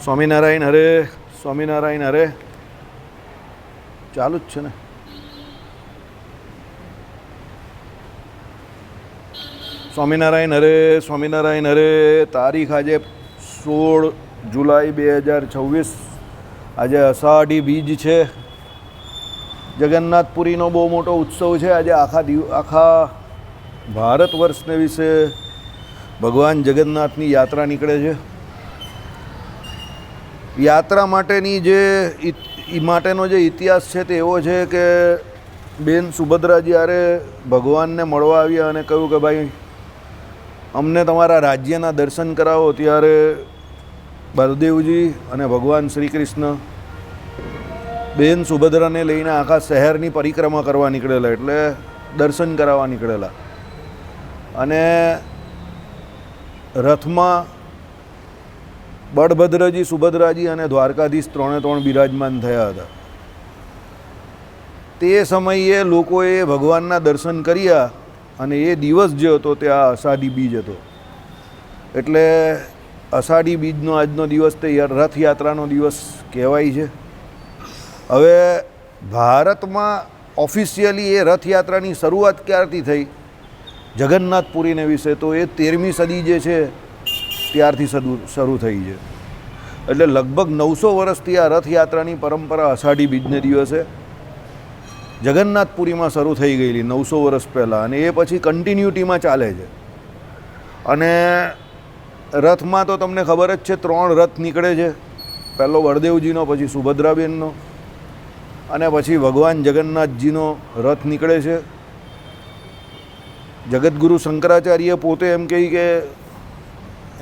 સ્વામિનારાયણ હરે, સ્વામિનારાયણ હરે. ચાલુ જ છે ને? સ્વામિનારાયણ હરે, સ્વામિનારાયણ હરે. તારીખ આજે 16 જુલાઈ 2026. આજે અષાઢી બીજ છે. જગન્નાથપુરીનો બહુ મોટો ઉત્સવ છે આજે. આખા ભારત વર્ષને વિશે ભગવાન જગન્નાથની યાત્રા નીકળે છે. યાત્રા માટેનો જે ઇતિહાસ છે તે એવો છે કે બેન સુભદ્રા જ્યારે ભગવાનને મળવા આવ્યા અને કહ્યું કે ભાઈ અમને તમારા રાજ્યના દર્શન કરાવો, ત્યારે બલદેવજી અને ભગવાન શ્રી કૃષ્ણ બેન સુભદ્રાને લઈને આખા શહેરની પરિક્રમા કરવા નીકળેલા, એટલે દર્શન કરાવવા નીકળેલા. અને રથમાં બળભદ્રજી, સુભદ્રાજી અને દ્વારકાધીશ ત્રણે બિરાજમાન થયા હતા. તે સમયે લોકોએ ભગવાનના દર્શન કર્યા અને એ દિવસ જે હતો તે આ અષાઢી બીજ હતો. એટલે અષાઢી બીજનો આજનો દિવસ તે રથયાત્રાનો દિવસ કહેવાય છે. હવે ભારતમાં ઓફિશિયલી એ રથયાત્રાની શરૂઆત ક્યારથી થઈ જગન્નાથપુરીને વિશે, તો એ 13મી સદી જે છે ત્યારથી શરૂ થઈ છે. એટલે લગભગ 900 વર્ષથી આ રથયાત્રાની પરંપરા અષાઢી બીજને દિવસે જગન્નાથપુરીમાં શરૂ થઈ ગયેલી 900 વર્ષ પહેલાં, અને એ પછી કન્ટિન્યુટીમાં ચાલે છે. અને રથમાં તો તમને ખબર જ છે 3 રથ નીકળે છે. પહેલો બળદેવજીનો, પછી સુભદ્રાબેનનો, અને પછી ભગવાન જગન્નાથજીનો રથ નીકળે છે. જગતગુરુ શંકરાચાર્ય પોતે એમ કહે કે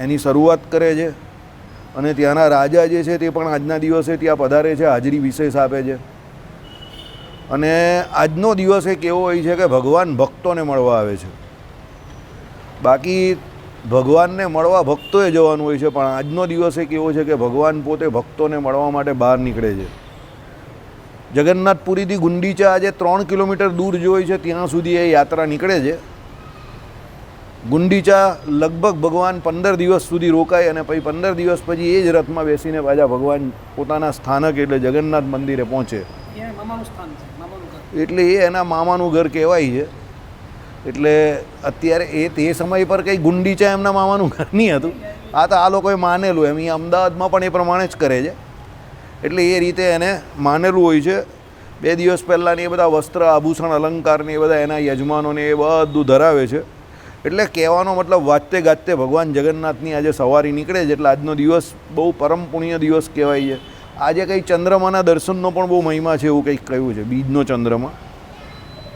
એની શરૂઆત કરે છે, અને ત્યાંના રાજા જે છે તે પણ આજના દિવસે ત્યાં પધારે છે, હાજરી વિશેષ આપે છે. અને આજનો દિવસ એક એવો હોય છે કે ભગવાન ભક્તોને મળવા આવે છે. બાકી ભગવાનને મળવા ભક્તોએ જવાનું હોય છે, પણ આજનો દિવસ એક એવો છે કે ભગવાન પોતે ભક્તોને મળવા માટે બહાર નીકળે છે. જગન્નાથપુરીથી ગુંડીચા આજે 3 કિલોમીટર દૂર જે હોય છે ત્યાં સુધી એ યાત્રા નીકળે છે. ગુંડીચા લગભગ ભગવાન 15 દિવસ સુધી રોકાય, અને પછી 15 દિવસ પછી એ જ રથમાં બેસીને પાછા ભગવાન પોતાના સ્થાનક એટલે જગન્નાથ મંદિરે પહોંચે. એટલે એ એના મામાનું ઘર કહેવાય છે. એટલે અત્યારે તે સમય પર કંઈ ગુંડીચા એમના મામાનું ઘર નહીં હતું. આ લોકોએ માનેલું એમ. અહીંયા અમદાવાદમાં પણ એ પ્રમાણે જ કરે છે. એટલે એ રીતે એને માનેલું હોય છે. 2 દિવસ પહેલાંની એ બધા વસ્ત્ર, આભૂષણ, અલંકારને એ બધા એના યજમાનોને એ બધું ધરાવે છે. એટલે કહેવાનો મતલબ વાજતે ગાજતે ભગવાન જગન્નાથની આજે સવારી નીકળે છે. એટલે આજનો દિવસ બહુ પરમ પુણ્ય દિવસ કહેવાય છે. આજે કંઈ ચંદ્રમાના દર્શનનો પણ બહુ મહિમા છે એવું કંઈક કહ્યું છે. બીજનો ચંદ્રમા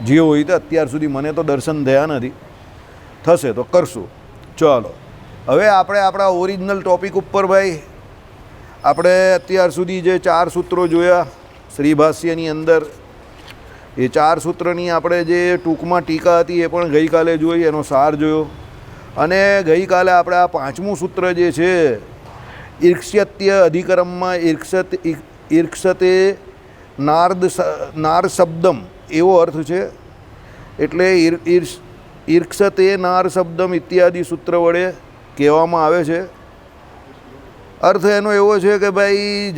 જે હોય તો અત્યાર સુધી મને તો દર્શન થયા નથી. થશે તો કરશું. ચાલો હવે આપણે આપણા ઓરિજિનલ ટૉપિક ઉપર ભાઈ. આપણે અત્યાર સુધી જે 4 સૂત્રો જોયા શ્રીભાષ્યની અંદર, એ 4 સૂત્રની આપણે જે ટૂંકમાં ટીકા હતી એ પણ ગઈકાલે જોઈ, એનો સાર જોયો. અને ગઈકાલે આપણે આ 5મું સૂત્ર જે છે ઈર્ષ્યત્ય અધિકરમમાં ઈર્ષતે નાર શબ્દમ એવો અર્થ છે. એટલે ઈર્ષતે નાર શબ્દમ ઇત્યાદિ સૂત્ર વડે કહેવામાં આવે છે. અર્થ એનો એવો છે કે ભાઈ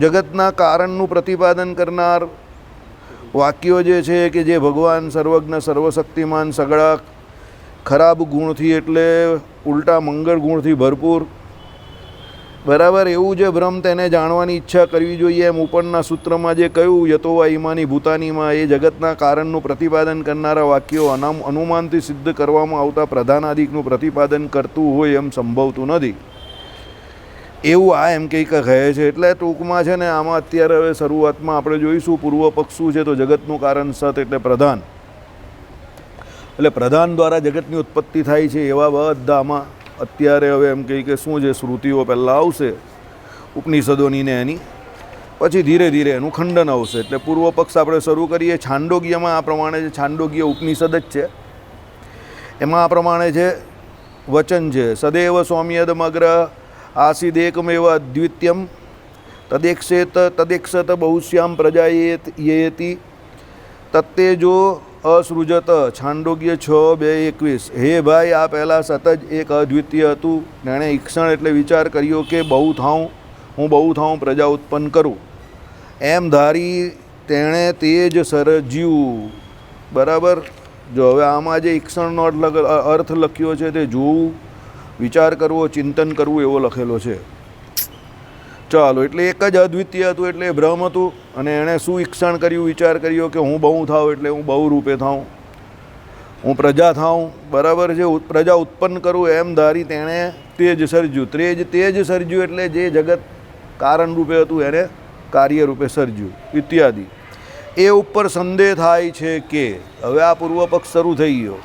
જગતના કારણનું પ્રતિપાદન કરનાર વાક્યો જે છે કે જે ભગવાન સર્વજ્ઞ, સર્વશક્તિમાન, સગળા ખરાબ ગુણથી એટલે ઉલટા મંગળ ગુણથી ભરપૂર, બરાબર, એવું જે બ્રહ્મ તેને જાણવાની ઈચ્છા કરવી જોઈએ. એમ ઉપરના સૂત્રમાં જે કહ્યું યતોવા ઈમાની ભૂતાનીમાં, એ જગતના કારણનું પ્રતિપાદન કરનારા વાક્યો અનુમાનથી સિદ્ધ કરવામાં આવતા પ્રધાનાદિકનું પ્રતિપાદન કરતું હોય એમ સંભવતું નથી, એવું આ એમ કંઈક કહે છે. એટલે ટૂંકમાં છે ને આમાં અત્યારે હવે શરૂઆતમાં આપણે જોઈશું પૂર્વ પક્ષ શું છે. તો જગતનું કારણ સત એટલે પ્રધાન, એટલે પ્રધાન દ્વારા જગતની ઉત્પત્તિ થાય છે એવા બધા આમાં અત્યારે હવે એમ કહી કે શું છે શ્રુતિઓ પહેલાં આવશે ઉપનિષદોની ને એની, પછી ધીરે ધીરે એનું ખંડન આવશે. એટલે પૂર્વ પક્ષ આપણે શરૂ કરીએ. છાંડોગ્યમાં આ પ્રમાણે છે. છાંડોગ્ય ઉપનિષદ જ છે. એમાં આ પ્રમાણે છે વચન છે. સદૈવ સૌમ્યદમગ્ર આસીદેકમેવ અદ્વિત્યમ તદેક્ષત બહુશ્યામ પ્રજા યેતિ તત્તેજો અસૃજત છાંડોગ્ય 6:2:21 હે ભાઈ આ પહેલાં સત જ એક અદ્વિતીય હતું. તેણે ઈક્ષણ એટલે વિચાર કર્યો કે બહુ થાઉં હું બહુ થાઉં પ્રજા ઉત્પન્ન કરું એમ ધારી તેણે તે જ સર્જ્યું. બરાબર. જો હવે આમાં જે ઈક્ષણનો અર્થ લખ્યો છે તે જોવું, વિચાર કરવો, ચિંતન કરવું એવો લખેલો છે. ચાલો, એટલે એક જ અદ્વિતીય હતું એટલે બ્રહ્મ હતું. અને એણે શું ઈક્ષણ કર્યું, વિચાર કર્યો કે હું બહુ થાઉં એટલે હું બહુ રૂપે થાઉં, હું પ્રજા થાઉં. બરાબર છે. પ્રજા ઉત્પન્ન કરું એમ ધારી તેણે તે જ સર્જ્યું. તે જ સર્જ્યું એટલે જે જગત કારણ રૂપે હતું એને કાર્ય રૂપે સર્જ્યું ઇત્યાદિ. એ ઉપર સંદેહ થાય છે કે હવે આ પૂર્વ પક્ષ શરૂ થઈ ગયો.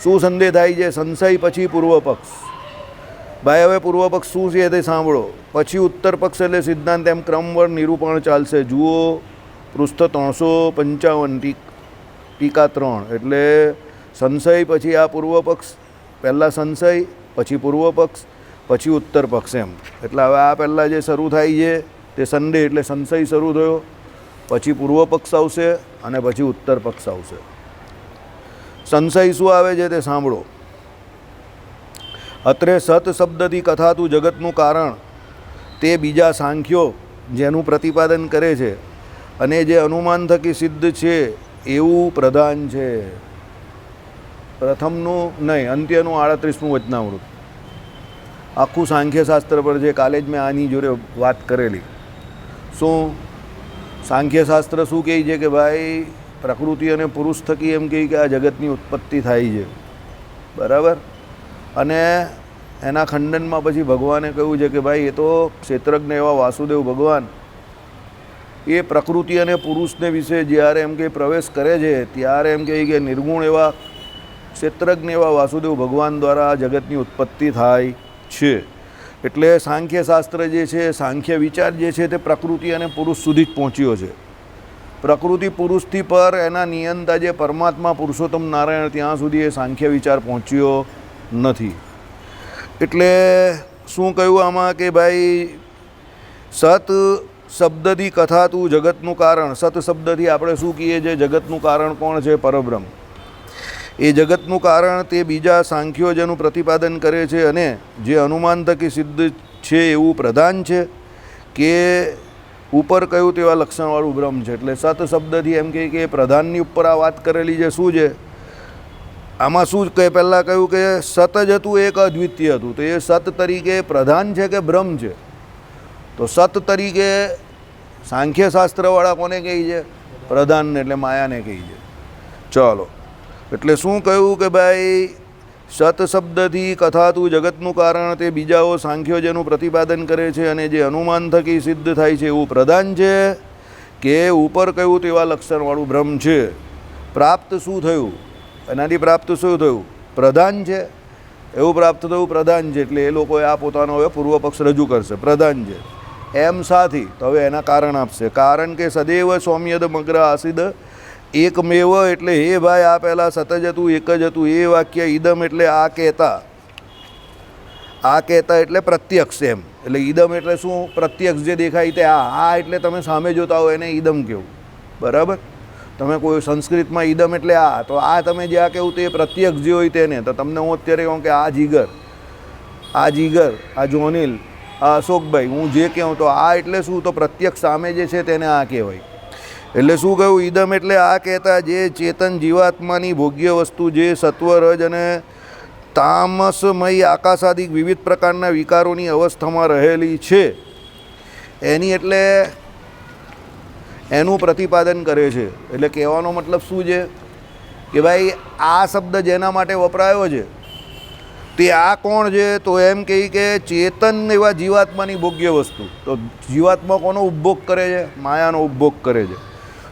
શું સંદેહ થાય છે? સંશય પછી પૂર્વ પક્ષ. ભાઈ હવે પૂર્વ પક્ષ શું છે તે સાંભળો. પછી ઉત્તર પક્ષ એટલે સિદ્ધાંત. એમ ક્રમવાર નિરૂપણ ચાલશે. જુઓ પૃષ્ઠ 355 ટીકા 3. એટલે સંશય પછી આ પૂર્વ પક્ષ. પહેલાં સંશય, પછી પૂર્વ પક્ષ, પછી ઉત્તર પક્ષ એમ. એટલે હવે આ પહેલાં જે શરૂ થાય છે તે સંદેહ એટલે સંશય શરૂ થયો, પછી પૂર્વ પક્ષ આવશે અને પછી ઉત્તર પક્ષ આવશે. સંશય શું આવે છે તે સાંભળો. અત્રે સત શબ્દથી કથાતું જગતનું કારણ તે બીજા સાંખ્યો જેનું પ્રતિપાદન કરે છે અને જે અનુમાન થકી સિદ્ધ છે એવું પ્રધાન છે. પ્રથમનું નહીં, અંત્યનું 38મું વચનામૃત આખું સાંખ્યશાસ્ત્ર પર છે. કાલે જ મેં આની જોડે વાત કરેલી. શું સાંખ્યશાસ્ત્ર શું કહે છે કે ભાઈ પ્રકૃતિ અને પુરુષ થકી એમ કહે કે આ જગતની ઉત્પત્તિ થાય છે. બરાબર. અને એના ખંડનમાં પછી ભગવાને કહ્યું છે કે ભાઈ એ તો ક્ષેત્રજ્ઞ એવા વાસુદેવ ભગવાન એ પ્રકૃતિ અને પુરુષને વિશે જ્યારે એમ કે પ્રવેશ કરે છે ત્યારે એમ કહે કે નિર્ગુણ એવા ક્ષેત્રજ્ઞ એવા વાસુદેવ ભગવાન દ્વારા આ જગતની ઉત્પત્તિ થાય છે. એટલે સાંખ્યશાસ્ત્ર જે છે, સાંખ્ય વિચાર જે છે તે પ્રકૃતિ અને પુરુષ સુધી જ પહોંચ્યો છે. પ્રકૃતિ પુરુષથી પર એના નિયંતા જે પરમાત્મા પુરુષોત્તમ નારાયણ ત્યાં સુધી એ સાંખ્ય વિચાર પહોંચ્યો નથી. એટલે શું કહ્યું આમાં કે ભાઈ સત શબ્દથી કથાતું જગતનું કારણ. સત શબ્દથી આપણે શું કહીએ છીએ? જગતનું કારણ કોણ છે? પરબ્રહ્મ. એ જગતનું કારણ તે બીજા સાંખ્યો જેનું પ્રતિપાદન કરે છે અને જે અનુમાન થકી સિદ્ધ છે એવું પ્રધાન છે કે ઉપર કહ્યું તેવા લક્ષણવાળું બ્રહ્મ છે. એટલે સત શબ્દથી એમ કે પ્રધાનની ઉપર આ વાત કરેલી છે. શું છે આમાં? શું કહે? પહેલાં કહ્યું કે સત જ હતું, એક અદ્વિતીય હતું. તો એ સત તરીકે પ્રધાન છે કે બ્રહ્મ છે? તો સત તરીકે સાંખ્યશાસ્ત્રવાળા કોને કહે છે? પ્રધાનને, એટલે માયાને કહે છે. ચાલો, એટલે શું કહ્યું કે ભાઈ સત શબ્દથી કથાતું જગતનું કારણ તે બીજાઓ સાંખ્યો જેનું પ્રતિપાદન કરે છે અને જે અનુમાન થકી સિદ્ધ થાય છે એવું પ્રધાન છે કે ઉપર કહ્યું તેવા લક્ષણવાળું બ્રહ્મ છે. પ્રાપ્ત શું થયું? એનાથી પ્રાપ્ત શું થયું? પ્રધાન છે એવું પ્રાપ્ત થયું, પ્રધાન છે. એટલે એ લોકોએ આ પોતાનો હવે પૂર્વ પક્ષ રજૂ કરશે. પ્રધાન છે એમ સાથી. તો હવે એના કારણ આપશે. કારણ કે સદૈવ સૌમ્યદ મગ્ર આસિદ એકમેવ. એટલે હે ભાઈ આ પહેલાં સત જ હતું, એક જ હતું. એ વાક્ય ઈદમ એટલે આ કહેતા. આ કહેતા એટલે પ્રત્યક્ષ એમ. એટલે ઈદમ એટલે શું? પ્રત્યક્ષ જે દેખાય તે આ એટલે તમે સામે જોતા હો એને ઈદમ કહેવું. બરાબર. તમે કોઈ સંસ્કૃતમાં ઈદમ એટલે આ, તો આ તમે જે આ કહેવું તે પ્રત્યક્ષ જે હોય તેને. તો તમને હું અત્યારે કહું કે આ જીગર, આ જોનિલ, આ અશોકભાઈ, હું જે કહું તો આ એટલે શું? તો પ્રત્યક્ષ સામે જે છે તેને આ કહેવાય. એટલે શું કહ્યું? ઈદમ એટલે આ કહેતા જે ચેતન જીવાત્માની ભોગ્ય વસ્તુ જે સત્વ રજ અને તામસમય આકાશાદિક વિવિધ પ્રકારના વિકારોની અવસ્થામાં રહેલી છે એની એટલે એનું પ્રતિપાદન કરે છે. એટલે કહેવાનો મતલબ શું છે કે ભાઈ આ શબ્દ જેના માટે વપરાયો છે તે આ કોણ છે? તો એમ કહે કે ચેતન એવા જીવાત્માની ભોગ્ય વસ્તુ. તો જીવાત્મા કોનો ઉપભોગ કરે છે? માયાનો ઉપભોગ કરે છે.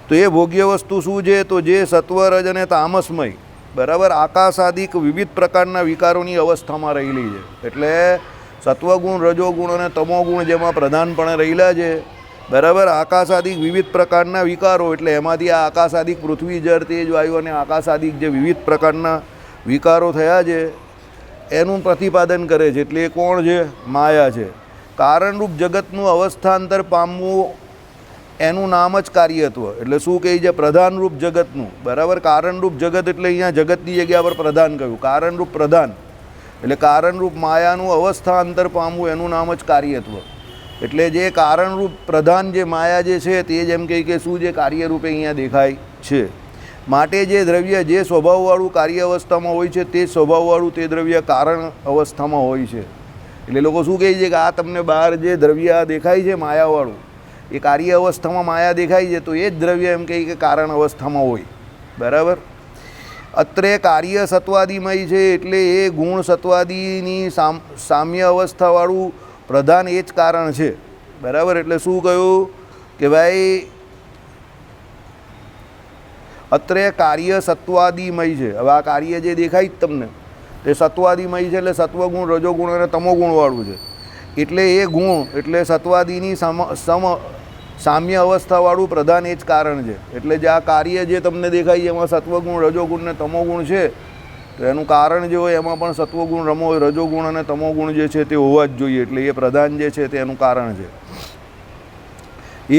તો એ ભોગ્ય વસ્તુ શું છે? તો જે સત્વરજ અને તામસમય, બરાબર, આકાશાદિક વિવિધ પ્રકારના વિકારોની અવસ્થામાં રહેલી છે. એટલે સત્વગુણ, રજોગુણ અને તમોગુણ જેમાં પ્રધાનપણે રહેલા છે. બરાબર. આકાશાદિક વિવિધ પ્રકારના વિકારો એટલે એમાંથી આ આકાશાદિક પૃથ્વી, જળ, તેજ, વાયુ અને આકાશાદિક જે વિવિધ પ્રકારના વિકારો થયા છે એનું પ્રતિપાદન કરે છે. એટલે એ કોણ છે? માયા છે. કારણરૂપ જગતનું અવસ્થાંતર પામવું એનું નામ જ કાર્યત્વ. એટલે શું કહે છે? પ્રધાનરૂપ જગતનું. બરાબર, કારણરૂપ જગત એટલે અહીંયા જગતની જગ્યા પર પ્રધાન કહ્યું. કારણરૂપ પ્રધાન એટલે કારણરૂપ માયાનું અવસ્થાંતર પામવું એનું નામ જ કાર્યત્વ. એટલે જે કારણરૂપ પ્રધાન જે માયા જે છે તે જ એમ કહે કે શું જે કાર્યરૂપે અહીંયા દેખાય છે. માટે જે દ્રવ્ય જે સ્વભાવવાળું કાર્ય અવસ્થામાં હોય છે તે સ્વભાવવાળું તે દ્રવ્ય કારણ અવસ્થામાં હોય છે. એટલે લોકો શું કહે છે કે આ તમને બહાર જે દ્રવ્ય દેખાય છે માયાવાળું એ કાર્ય અવસ્થામાં માયા દેખાય છે તો એ જ દ્રવ્ય એમ કહે કે કારણ અવસ્થામાં હોય. બરાબર. અત્રે કાર્ય સત્વાદિમય છે એટલે એ ગુણ સત્વાદિની સામ્ય અવસ્થાવાળું પ્રધાન એ જ કારણ છે. બરાબર. એટલે શું કહ્યું કે ભાઈ અત્રે કાર્ય સત્વાદિમય છે. હવે આ કાર્ય જે દેખાય જ તમને તે સત્વાદિમય છે એટલે સત્વગુણ રજોગુણ અને તમોગુણવાળું છે. એટલે એ ગુણ એટલે સત્વાદિની સામ્ય અવસ્થાવાળું પ્રધાન એ જ કારણ છે. એટલે જે આ કાર્ય જે તમને દેખાય છે એમાં સત્વગુણ રજોગુણ ને તમોગુણ છે તો એનું કારણ જે હોય એમાં પણ સત્વગુણ રજોગુણ અને તમોગુણ જે છે તે હોવા જ જોઈએ. એટલે એ પ્રધાન જે છે તે એનું કારણ છે.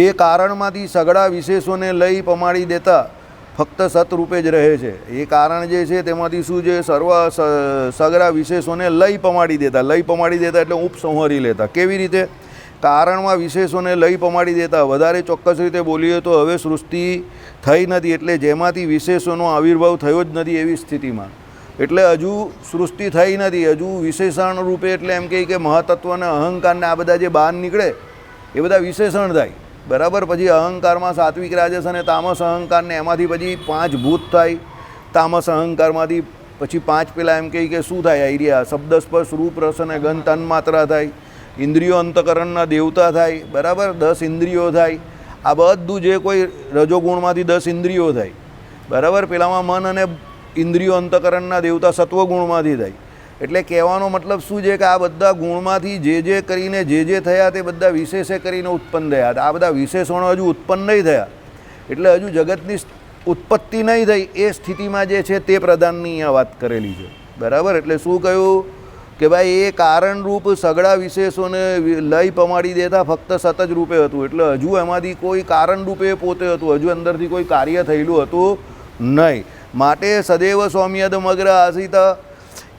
એ કારણમાંથી સઘળા વિશેષોને લઈ પમાડી દેતા ફક્ત સતરૂપે જ રહે છે. એ કારણ જે છે તેમાંથી શું છે? સઘળા વિશેષોને લઈ પમાડી દેતા. લઈ પમાડી દેતા એટલે ઉપસંહરી લેતા. કેવી રીતે? કારણમાં વિશેષોને લઈ પમાડી દેતા. વધારે ચોક્કસ રીતે બોલીએ તો હવે સૃષ્ટિ થઈ નથી એટલે જેમાંથી વિશેષોનો આવિર્ભાવ થયો જ નથી એવી સ્થિતિમાં. એટલે હજુ સૃષ્ટિ થઈ નથી, હજુ વિશેષણ રૂપે એટલે એમ કહે કે મહતત્વ અને અહંકારને આ બધા જે બહાર નીકળે એ બધા વિશેષણ થાય. બરાબર. પછી અહંકારમાં સાત્વિક રાજસ અને તામસ અહંકારને એમાંથી પછી 5 ભૂત થાય. તામસ અહંકારમાંથી પછી 5 પેલા એમ કહે કે શું થાય? આઈડિયા શબ્દ સ્પર્શ રૂપ રસ અને ગંધ તન માત્રા થાય. ઇન્દ્રિયો અંતકરણના દેવતા થાય. બરાબર. 10 ઇન્દ્રિયો થાય. આ બધું જે કોઈ રજોગુણમાંથી 10 ઇન્દ્રિયો થાય. બરાબર. પેલામાં મન અને ઇન્દ્રિયો અંતકરણના દેવતા સત્વગુણમાંથી થાય. એટલે કહેવાનો મતલબ શું છે કે આ બધા ગુણમાંથી જે કરીને જે થયા તે બધા વિશેષે કરીને ઉત્પન્ન થયા. આ બધા વિશેષણો હજુ ઉત્પન્ન નહીં થયા એટલે હજુ જગતની ઉત્પત્તિ નહીં થઈ એ સ્થિતિમાં જે છે તે પ્રધાનની અહીંયા વાત કરેલી છે. બરાબર. એટલે શું કહ્યું કે ભાઈ એ કારણરૂપ સઘળા વિશેષોને લઈ પમાડી દેતા ફક્ત સત જ રૂપે હતું. એટલે હજુ એમાંથી કોઈ કારણ રૂપે પોતે હતું, હજુ અંદરથી કોઈ કાર્ય થયેલું હતું નહીં. માટે સદૈવ સૌમ્યદમગ્ર આસિત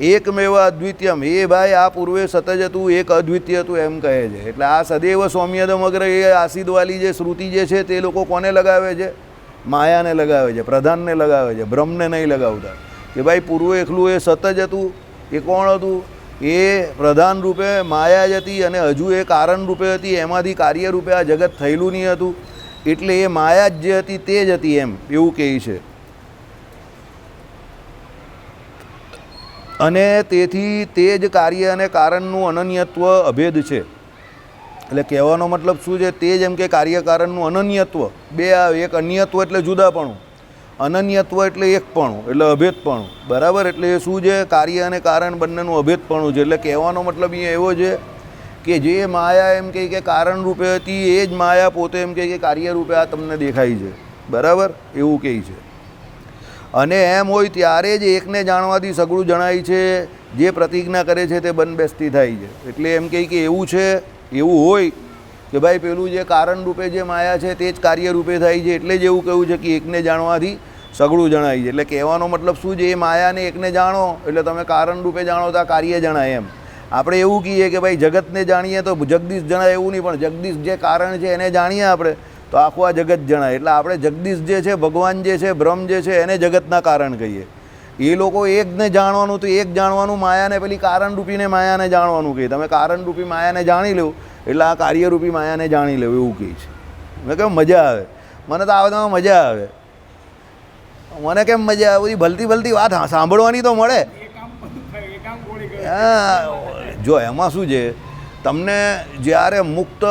એકમેવ અદ્વિતીયમ. એ ભાઈ આ પૂર્વે સત જ હતું, એક અદ્વિતીય હતું એમ કહે છે. એટલે આ સદૈવ સૌમ્યદમગ્ર એ આસિદવાળી જે શ્રુતિ જે છે તે લોકો કોને લગાવે છે? માયાને લગાવે છે, પ્રધાનને લગાવે છે, બ્રહ્મને નહીં લગાવતા. કે ભાઈ પૂર્વે એકલું એ સત જ હતું. એ કોણ હતું? એ પ્રધાન રૂપે માયા જ હતી અને હજુ એ કારણ રૂપે હતી. એમાંથી કાર્ય રૂપે આ જગત થયેલું નહીં હતું. એટલે એ માયા જ જે હતી તે જ હતી એમ એવું કહે છે. અને તેથી તે જ કાર્ય અને કારણનું અનન્યત્વ અભેદ છે. એટલે કહેવાનો મતલબ શું છે? તે જ એમ કે કાર્ય કારણનું અનન્યત્વ બે આવે. એક અન્યત્વ એટલે જુદાપણું, અનન્યત્વ એટલે એકપણું એટલે અભેદપણું. બરાબર. એટલે એ શું છે? કાર્ય અને કારણ બંનેનું અભેદપણું છે. એટલે કહેવાનો મતલબ અહીંયા એવો છે કે જે માયા એમ કહે કે કારણ રૂપે હતી એ જ માયા પોતે એમ કહે કે કાર્ય રૂપે આ તમને દેખાય છે. બરાબર. એવું કહે છે. અને એમ હોય ત્યારે જ એકને જાણવાથી સઘળું જણાય છે. જે પ્રતિજ્ઞા કરે છે તે બંધબેસતી થાય છે. એટલે એમ કહે કે એવું છે, એવું હોય કે ભાઈ પેલું જે કારણ રૂપે જે માયા છે તે જ કાર્ય રૂપે થાય છે. એટલે જ એવું કહ્યું છે કે એકને જાણવાથી સઘળું જણાય છે. એટલે કહેવાનો મતલબ શું છે? એ માયાને એકને જાણો એટલે તમે કારણ રૂપે જાણો તો આ કાર્ય જણાય એમ. આપણે એવું કહીએ કે ભાઈ જગતને જાણીએ તો જગદીશ જણાય એવું નહીં, પણ જગદીશ જે કારણ છે એને જાણીએ આપણે તો આખું આ જગત જણાય. એટલે આપણે જગદીશ જે છે, ભગવાન જે છે, બ્રહ્મ જે છે એને જગતના કારણ કહીએ. એ લોકો એકને જાણવાનું તો એક જાણવાનું, માયાને પેલી કારણરૂપીને માયાને જાણવાનું કહે. તમે કારણરૂપી માયાને જાણી લો એટલે આ કાર્યરૂપી માયાને જાણી લો એવું કહે છે. મેં કેમ મજા આવે? મને તો આ બધામાં મજા આવે. મને કેમ મજા આવે? બધી ભલતી વાત સાંભળવાની તો મળે. જો એમાં શું છે, તમને જ્યારે મુક્ત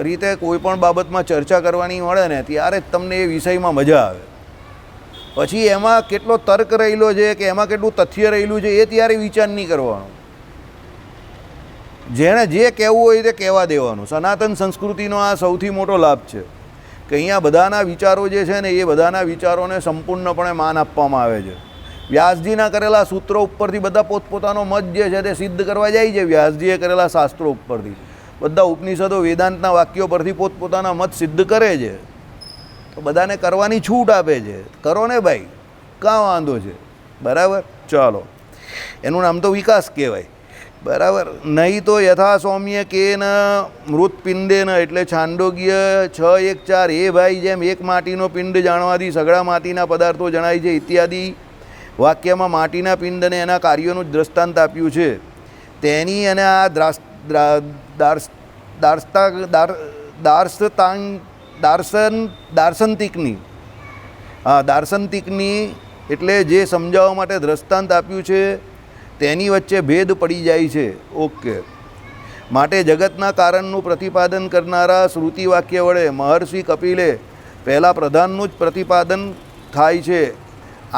રીતે કોઈ પણ બાબતમાં ચર્ચા કરવાની મળે ને ત્યારે જ તમને એ વિષયમાં મજા આવે. પછી એમાં કેટલો તર્ક રહેલો છે કે એમાં કેટલું તથ્ય રહેલું છે એ ત્યારે વિચાર નહીં કરવાનો. જેણે જે કહેવું હોય તે કહેવા દેવાનું. સનાતન સંસ્કૃતિનો આ સૌથી મોટો લાભ છે કે અહીંયા બધાના વિચારો જે છે ને એ બધાના વિચારોને સંપૂર્ણપણે માન આપવામાં આવે છે. વ્યાસજીના કરેલા સૂત્રો ઉપરથી બધા પોતપોતાનો મત જે છે તે સિદ્ધ કરવા જાય છે. વ્યાસજીએ કરેલા શાસ્ત્રો ઉપરથી બધા ઉપનિષદો વેદાંતના વાક્યો પરથી પોતપોતાના મત સિદ્ધ કરે છે. તો બધાને કરવાની છૂટ આપે છે, કરો ને ભાઈ, કાં વાંધો છે, બરાબર. ચાલો, એનું નામ તો વિકાસ કહેવાય, બરાબર. નહીં તો યથા સૌમ્ય કેન મૃતપિંડેન, એટલે છાંદોગ્ય 6:1:4, એ ભાઈ જેમ એક માટીનો પિંડ જાણવાથી સઘળા માટીના પદાર્થો જણાય છે ઇત્યાદિ વાક્યમાં માટીના પિંડને એના કાર્યોનું જ દ્રષ્ટાંત આપ્યું છે. તેની અને આ દાર્શનિકની એટલે જે સમજાવવા માટે દ્રષ્ટાંત આપ્યું છે તેની વચ્ચે ભેદ પડી જાય છે. ઓકે. માટે જગતના કારણનું પ્રતિપાદન કરનારા શ્રુતિ વાક્ય વડે મહર્ષિ કપિલે પહેલાં પ્રધાનનું જ પ્રતિપાદન થાય છે.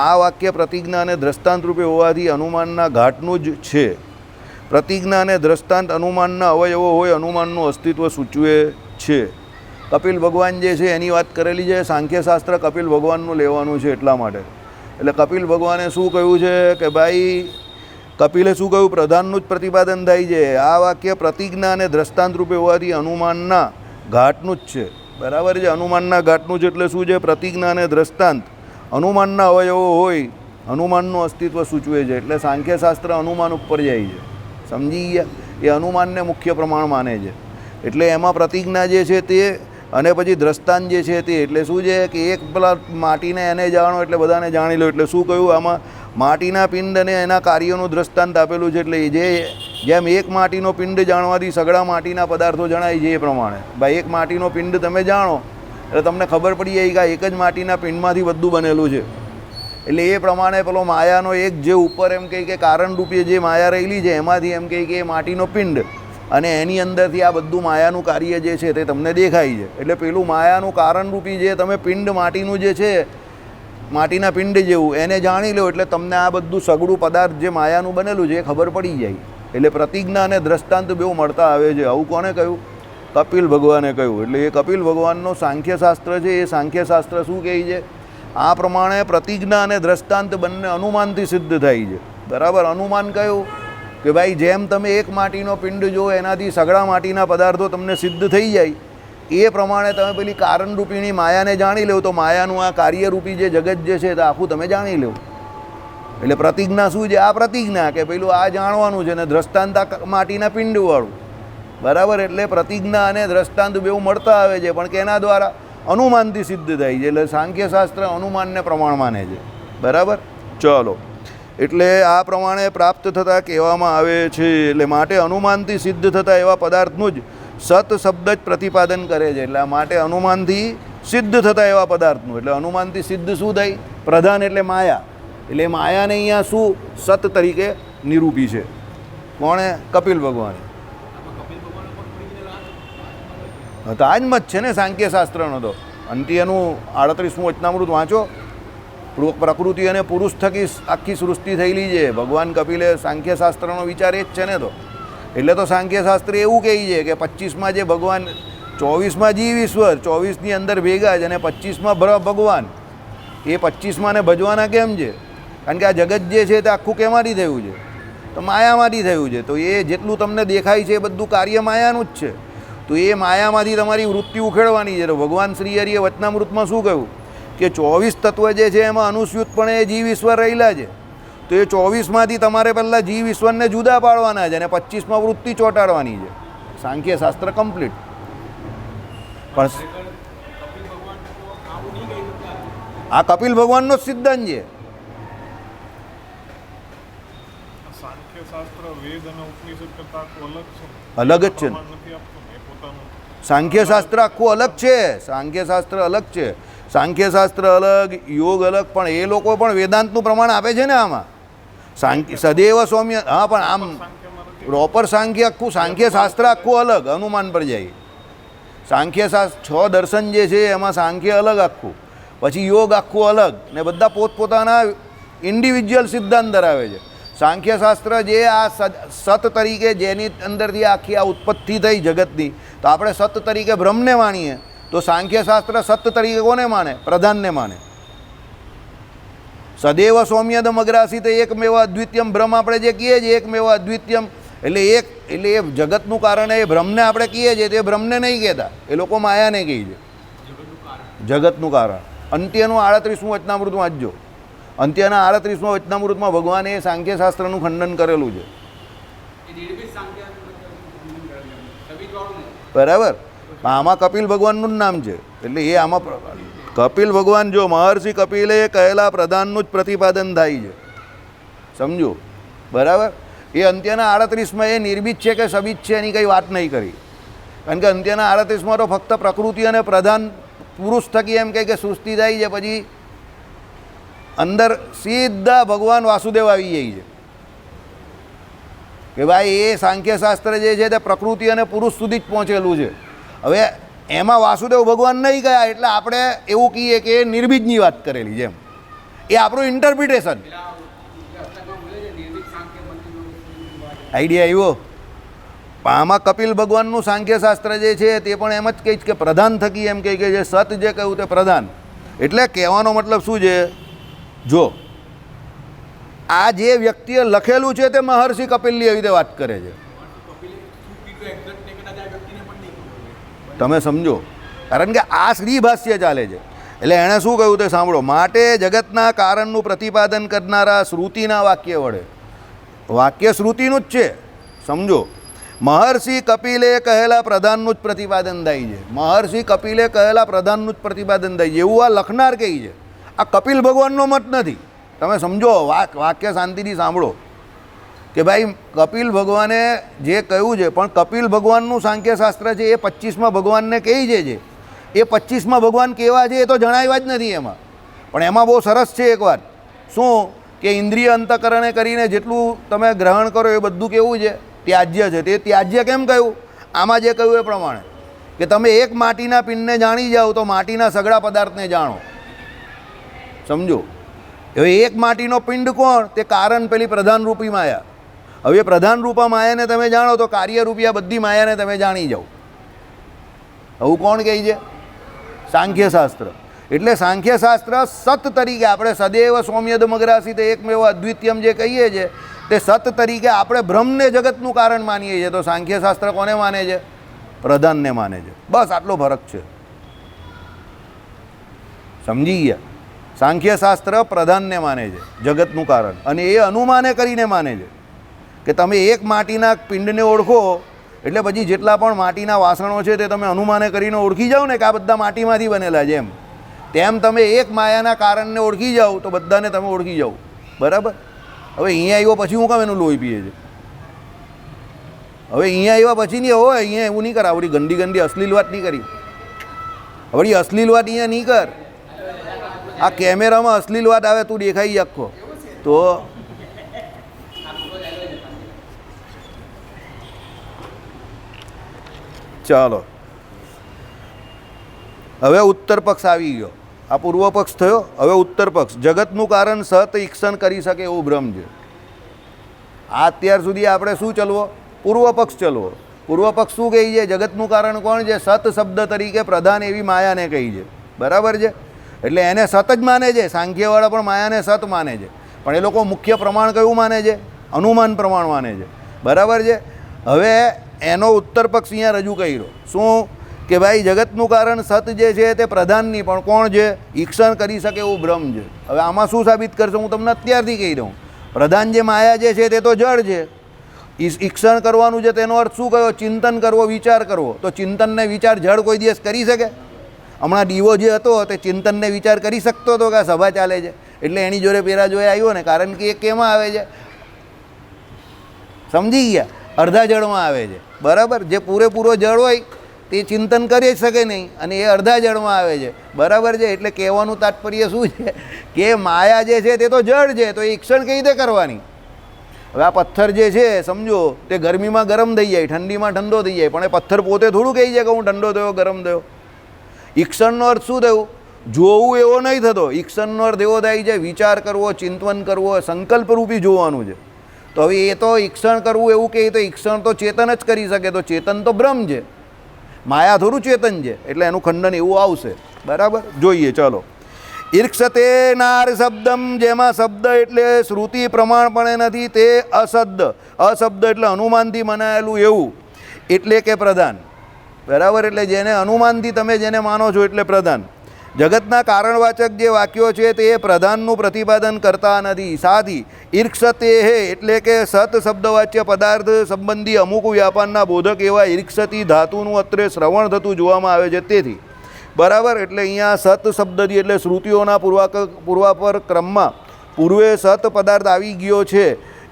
આ વાક્ય પ્રતિજ્ઞા અને દ્રષ્ટાંત રૂપે હોવાથી અનુમાનના ઘાટનું જ છે. પ્રતિજ્ઞા અને દ્રષ્ટાંત અનુમાનના અવયવો હોય અનુમાનનું અસ્તિત્વ સૂચવે છે. કપિલ ભગવાન જે છે એની વાત કરેલી છે. સાંખ્યશાસ્ત્ર કપિલ ભગવાનનું લેવાનું છે એટલા માટે. એટલે કપિલ ભગવાને શું કહ્યું છે કે ભાઈ, કપિલે શું કહ્યું? પ્રધાનનું જ પ્રતિપાદન થાય છે. આ વાક્ય પ્રતિજ્ઞા અને દ્રષ્ટાંત રૂપે હોવાથી અનુમાનના ઘાટનું જ છે, બરાબર છે. અનુમાનના ઘાટનું જ એટલે શું છે? પ્રતિજ્ઞા અને દ્રષ્ટાંત અનુમાનના અવયવો હોય અનુમાનનું અસ્તિત્વ સૂચવે છે. એટલે સાંખ્યશાસ્ત્ર અનુમાન ઉપર જાય છે, સમજી ગયા? એ અનુમાનને મુખ્ય પ્રમાણ માને છે. એટલે એમાં પ્રતિજ્ઞા જે છે તે અને પછી દ્રષ્ટાંત જે છે તે એટલે શું છે કે એક પેલા માટીને એને જાણો એટલે બધાને જાણી લો. એટલે શું કહ્યું આમાં? માટીના પિંડ અને એના કાર્યોનું દ્રષ્ટાંત આપેલું છે. એટલે જેમ એક માટીનો પિંડ જાણવાથી સઘળા માટીના પદાર્થો જણાય છે એ પ્રમાણે ભાઈ એક માટીનો પિંડ તમે જાણો એટલે તમને ખબર પડી જાય કે એક જ માટીના પિંડમાંથી બધું બનેલું છે. એટલે એ પ્રમાણે પેલો માયાનો એક જે ઉપર એમ કહે કે કારણરૂપી જે માયા રહેલી છે એમાંથી એમ કહે કે એ માટીનો પિંડ અને એની અંદરથી આ બધું માયાનું કાર્ય જે છે તે તમને દેખાય છે. એટલે પેલું માયાનું કારણરૂપી જે તમે પિંડ માટીનું જે છે માટીના પિંડ જેવું એને જાણી લો એટલે તમને આ બધું સઘળું પદાર્થ જે માયાનું બનેલું છે એ ખબર પડી જાય. એટલે પ્રતિજ્ઞા અને દ્રષ્ટાંત બેઉ મળતા આવે છે. આવું કોને કહ્યું? કપિલ ભગવાને કહ્યું. એટલે એ કપિલ ભગવાનનો સાંખ્યશાસ્ત્ર છે. એ સાંખ્યશાસ્ત્ર શું કહે છે? આ પ્રમાણે પ્રતિજ્ઞા અને દ્રષ્ટાંત બંને અનુમાનથી સિદ્ધ થાય છે, બરાબર. અનુમાન કયું? કે ભાઈ જેમ તમે એક માટીનો પિંડ જો એનાથી સઘળા માટીના પદાર્થો તમને સિદ્ધ થઈ જાય એ પ્રમાણે તમે પેલી કારણરૂપીની માયાને જાણી લો તો માયાનું આ કાર્યરૂપી જે જગત જે છે તે આખું તમે જાણી લો. એટલે પ્રતિજ્ઞા શું છે? આ પ્રતિજ્ઞા કે પેલું આ જાણવાનું છે ને દ્રષ્ટાંત આ માટીના પિંડવાળું, બરાબર. એટલે પ્રતિજ્ઞા અને દ્રષ્ટાંત બેઉ મળતા આવે છે પણ કેના દ્વારા? અનુમાનથી સિદ્ધ થાય છે. એટલે સાંખ્યશાસ્ત્ર અનુમાનને પ્રમાણ માને છે, બરાબર. ચલો, એટલે આ પ્રમાણે પ્રાપ્ત થતાં કહેવામાં આવે છે. એટલે માટે અનુમાનથી સિદ્ધ થતા એવા પદાર્થનું જ સત શબ્દ જ પ્રતિપાદન કરે છે. એટલે માટે અનુમાનથી સિદ્ધ થતા એવા પદાર્થનું એટલે અનુમાનથી સિદ્ધ શું થાય? પ્રધાન એટલે માયા. એટલે માયાને અહીંયા શું સત તરીકે નિરૂપી છે. કોણે? કપિલ ભગવાને. તો આ જ મત છે ને સાંખ્યશાસ્ત્રનો. તો અંતિ એનું 38મું વચનામૃત વાંચો. પ્રકૃતિ અને પુરુષ થકી આખી સૃષ્ટિ થયેલી છે. ભગવાન કપિલે સાંખ્યશાસ્ત્રનો વિચાર એ જ છે ને. તો એટલે તો સાંખ્યશાસ્ત્ર એવું કહે છે કે 25માં જે ભગવાન 24માં જીવ ઈશ્વર 24ની અંદર ભેગા જ અને 25માં ભગવાન એ 25માં ને ભજવાના કેમ છે? કારણ કે આ જગત જે છે તે આખું કેમાંથી થયું છે? તો માયામાંથી થયું છે. તો એ જેટલું તમને દેખાય છે એ બધું કાર્ય માયાનું જ છે. તો એ માયામાંથી તમારી વૃત્તિ ઉખેડવાની છે. તો ભગવાન શ્રી હરિએ વચનામૃતમાં શું કહ્યું કે 24 તત્વ જે છે એમાં અનુસ્યુતપણે એ જીવ ઈશ્વર રહેલા છે. તો એ 24માંથી તમારે પહેલાં જીવ ઈશ્વરને જુદા પાડવાના છે અને 25માં વૃત્તિ ચોંટાડવાની છે. સાંખ્યશાસ્ત્ર કમ્પ્લીટ. પણ આ કપિલ ભગવાનનો જ સિદ્ધાંત છે. અલગ જ છે. સાંખ્યશાસ્ત્ર આખું અલગ છે. સાંખ્યશાસ્ત્ર અલગ છે. સાંખ્યશાસ્ત્ર અલગ, યોગ અલગ. પણ એ લોકો પણ વેદાંતનું પ્રમાણ આપે છે ને આમાં. સદૈવ સૌમ્ય. હા, પણ આમ પ્રોપર સાંખ્ય આખું સાંખ્યશાસ્ત્ર આખું અલગ અનુમાન પર જાય. સાંખ્યશાસ્ત્ર 6 દર્શન જે છે એમાં સાંખ્ય અલગ આખું, પછી યોગ આખું અલગ ને બધા પોતપોતાના ઇન્ડિવિજ્યુઅલ સિદ્ધાંત ધરાવે છે. સાંખ્યશાસ્ત્ર જે આ સત તરીકે જેની અંદરથી આખી આ ઉત્પત્તિ થઈ જગતની, તો આપણે સત તરીકે બ્રહ્મને માનીએ તો સાંખ્યશાસ્ત્ર સત તરીકે કોને માને? પ્રધાનને માને. સદૈવ સૌમ્યદમ અગ્રાસિત એકમેવ અદ્વિતીયમ બ્રહ્મ આપણે જે કહીએ છીએ એકમેવ અદ્વિતીયમ એટલે એ જગતનું કારણ એ બ્રહ્મને આપણે કહીએ છીએ તે બ્રહ્મને નહીં કહેતા, એ લોકો માયાને કહે છે. જગતનું કારણ. અંત્યનું 38મું વચનામૃત વાંચજો. અંત્યના 38મા વચનામૃતમાં ભગવાને સાંખ્યશાસ્ત્રનું ખંડન કરેલું છે. બરાબર. આમાં કપિલ ભગવાનનું જ નામ છે. એટલે એ આમાં કપિલ ભગવાન, જો મહર્ષિ કપિલે કહેલા પ્રધાનનું જ પ્રતિપાદન થાય છે. સમજો. બરાબર. એ અંત્યના 38માં એ નિર્બીજ છે કે સબીજ છે એની કંઈ વાત નહીં કરી. કારણ કે અંત્યના 38માં તો ફક્ત પ્રકૃતિ અને પ્રધાન પુરુષ થકી એમ કહે કે સૃષ્ટિ થાય છે, પછી અંદર સીધા ભગવાન વાસુદેવ આવી જાય છે કે ભાઈ એ સાંખ્યશાસ્ત્ર જે છે તે પ્રકૃતિ અને પુરુષ સુધી જ પહોંચેલું છે. હવે એમાં વાસુદેવ ભગવાન નહીં ગયા એટલે આપણે એવું કહીએ કે એ નિર્બીજની વાત કરેલી જેમ. એ આપણું ઇન્ટરપ્રિટેશન. આઈડિયા આવ્યો? આમાં કપિલ ભગવાનનું સાંખ્યશાસ્ત્ર જે છે તે પણ એમ જ કહે છે કે પ્રધાન થકી એમ કહે કે જે સત જે કહ્યું તે પ્રધાન. એટલે કહેવાનો મતલબ શું છે? જો આ જે વ્યક્તિએ લખેલું છે તે મહર્ષિ કપિલની એવી રીતે વાત કરે છે. તમે સમજો. કારણ કે આ શ્રીભાષ્ય ચાલે છે. એટલે એણે શું કહ્યું તે સાંભળો. માટે જગતના કારણનું પ્રતિપાદન કરનારા શ્રુતિના વાક્ય વડે, વાક્ય શ્રુતિનું જ છે. સમજો. મહર્ષિ કપિલે કહેલા પ્રધાનનું જ પ્રતિપાદન થાય છે. મહર્ષિ કપિલે કહેલા પ્રધાનનું જ પ્રતિપાદન થાય છે એવું આ લખનાર કહે છે. આ કપિલ ભગવાનનો મત નથી. તમે સમજો. વાક્ય શાંતિથી સાંભળો કે ભાઈ કપિલ ભગવાને જે કહ્યું છે, પણ કપિલ ભગવાનનું સાંખ્યશાસ્ત્ર છે એ 25માં ભગવાનને કહે છે. એ 25માં ભગવાન કેવા છે એ તો જણાવ્યા જ નથી એમાં. પણ એમાં બહુ સરસ છે એક વાત. શું કે ઇન્દ્રિય અંતકરણે કરીને જેટલું તમે ગ્રહણ કરો એ બધું કેવું છે? ત્યાજ્ય છે. તે ત્યાજ્ય કેમ કહ્યું? આમાં જે કહ્યું એ પ્રમાણે કે તમે એક માટીના પિંડને જાણી જાઓ તો માટીના સઘળા પદાર્થને જાણો. સમજો. હવે એક માટીનો પિંડ કોણ? તે કારણ પેલી પ્રધાનરૂપી માયા. હવે પ્રધાન રૂપા માયાને તમે જાણો તો કાર્યરૂપી આ બધી માયાને તમે જાણી જાઓ. આવું કોણ કહે છે? સાંખ્યશાસ્ત્ર. એટલે સાંખ્યશાસ્ત્ર સત તરીકે આપણે સદૈવ સૌમ્યદમગ્રાસિત એકમેવ અદ્વિતીયમ જે કહીએ છીએ તે સત તરીકે આપણે બ્રહ્મને જગતનું કારણ માનીએ છીએ. તો સાંખ્યશાસ્ત્ર કોને માને છે? પ્રધાનને માને છે. બસ આટલો ફરક છે. સમજી ગયા? સાંખ્યશાસ્ત્ર પ્રધાનને માને છે જગતનું કારણ, અને એ અનુમાને કરીને માને છે કે તમે એક માટીના પિંડને ઓળખો એટલે પછી જેટલા પણ માટીના વાસણો છે તે તમે અનુમાને કરીને ઓળખી જાઓ ને કે આ બધા માટીમાંથી બનેલા છે. તેમ તમે એક માયાના કારણને ઓળખી જાઓ તો બધાને તમે ઓળખી જાઓ. બરાબર. હવે અહીંયા આવ્યો પછી હું કામ એનું લોહી પીએ છે? હવે અહીંયા આવ્યા પછી નહીં હોય. અહીંયા એવું નહીં કર. આવડી ગંદી ગંદી અશ્લીલ વાત નહીં કરી. આવડી અશ્લીલ વાત અહીંયા નહીં કર. આ કેમેરામાં અશ્લીલ વાત આવે તું દેખાઈ આખો તો ચાલો. હવે ઉત્તર પક્ષ આવી ગયો. આ પૂર્વ પક્ષ થયો. હવે ઉત્તર પક્ષ. જગતનું કારણ સત ઈક્ષણ કરી શકે એવું બ્રહ્મ છે. આ અત્યાર સુધી આપણે શું ચલવો? પૂર્વ પક્ષ ચલવો. પૂર્વ પક્ષ શું કહી છે? જગતનું કારણ કોણ છે? સત શબ્દ તરીકે પ્રધાન એવી માયાને કહી છે. બરાબર છે. એટલે એને સત જ માને છે. સાંખ્યવાળા પણ માયાને સત માને છે. પણ એ લોકો મુખ્ય પ્રમાણ કયું માને છે? અનુમાન પ્રમાણ માને છે. બરાબર છે. હવે એનો ઉત્તર પક્ષ અહીંયા રજૂ કર્યો. શું કે ભાઈ જગતનું કારણ સત જે છે તે પ્રધાનની પણ કોણ છે? ઈક્ષણ કરી શકે એવું બ્રહ્મ છે. હવે આમાં શું સાબિત કરશે? હું તમને અત્યારથી કહી દઉં. પ્રધાન જે માયા જે છે તે તો જળ છે. ઈક્ષણ કરવાનું છે તેનો અર્થ શું કયો? ચિંતન કરવો, વિચાર કરવો. તો ચિંતનને વિચાર જળ કોઈ દિવસ કરી શકે? હમણાં દીવો જે હતો તે ચિંતનને વિચાર કરી શકતો હતો કે આ સભા ચાલે છે એટલે એની જોડે પેરા જોડે આવ્યો ને? કારણ કે એ કેમાં આવે છે? સમજી ગયા? અડધા જળમાં આવે છે. બરાબર. જે પૂરેપૂરો જળ હોય તે ચિંતન કરી શકે નહીં અને એ અડધા જળમાં આવે છે. બરાબર છે. એટલે કહેવાનું તાત્પર્ય શું છે કે માયા જે છે તે તો જળ છે, તો એ ઈક્ષણ કઈ રીતે કરવાની? હવે આ પથ્થર જે છે સમજો તે ગરમીમાં ગરમ થઈ જાય, ઠંડીમાં ઠંડો થઈ જાય, પણ એ પથ્થર પોતે થોડું કહી છે કે હું ઠંડો થયો, ગરમ થયો. ઈક્ષણનો અર્થ શું થયું? જોવું એવો નહીં થતો. ઈક્ષણનો અર્થ એવો થાય છે વિચાર કરવો, ચિંતન કરવો, સંકલ્પરૂપી જોવાનું છે. તો હવે એ તો ઈક્ષણ કરવું એવું કહે તો ઈક્ષણ તો ચેતન જ કરી શકે. તો ચેતન તો બ્રહ્મ છે, માયા થોડું ચેતન છે. એટલે એનું ખંડન એવું આવશે. બરાબર. જોઈએ. ચલો. ઈર્ક્ષતે નાર શબ્દમ, જેમાં શબ્દ એટલે શ્રુતિ પ્રમાણપણે નથી તે અશબ્દ. અશબ્દ એટલે અનુમાનથી મનાયેલું એવું, એટલે કે પ્રધાન. બરાબર. એટલે જેને અનુમાનથી તમે જેને માનો છો એટલે પ્રધાન. જગતના કારણવાચક જે વાક્યો છે તે પ્રધાનનું પ્રતિપાદન કરતા નથી. સાથી ઈર્ક્ષતે હે એટલે કે સત શબ્દવાચ્ય પદાર્થ સંબંધી અમુક વ્યાપારના બોધક એવા ઈર્ક્ષતી ધાતુનું અત્રે શ્રવણ થતું જોવામાં આવે છે. તેથી બરાબર, એટલે અહીંયા સત શબ્દથી એટલે શ્રુતિઓના પૂર્વાપર ક્રમમાં પૂર્વે સત પદાર્થ આવી ગયો છે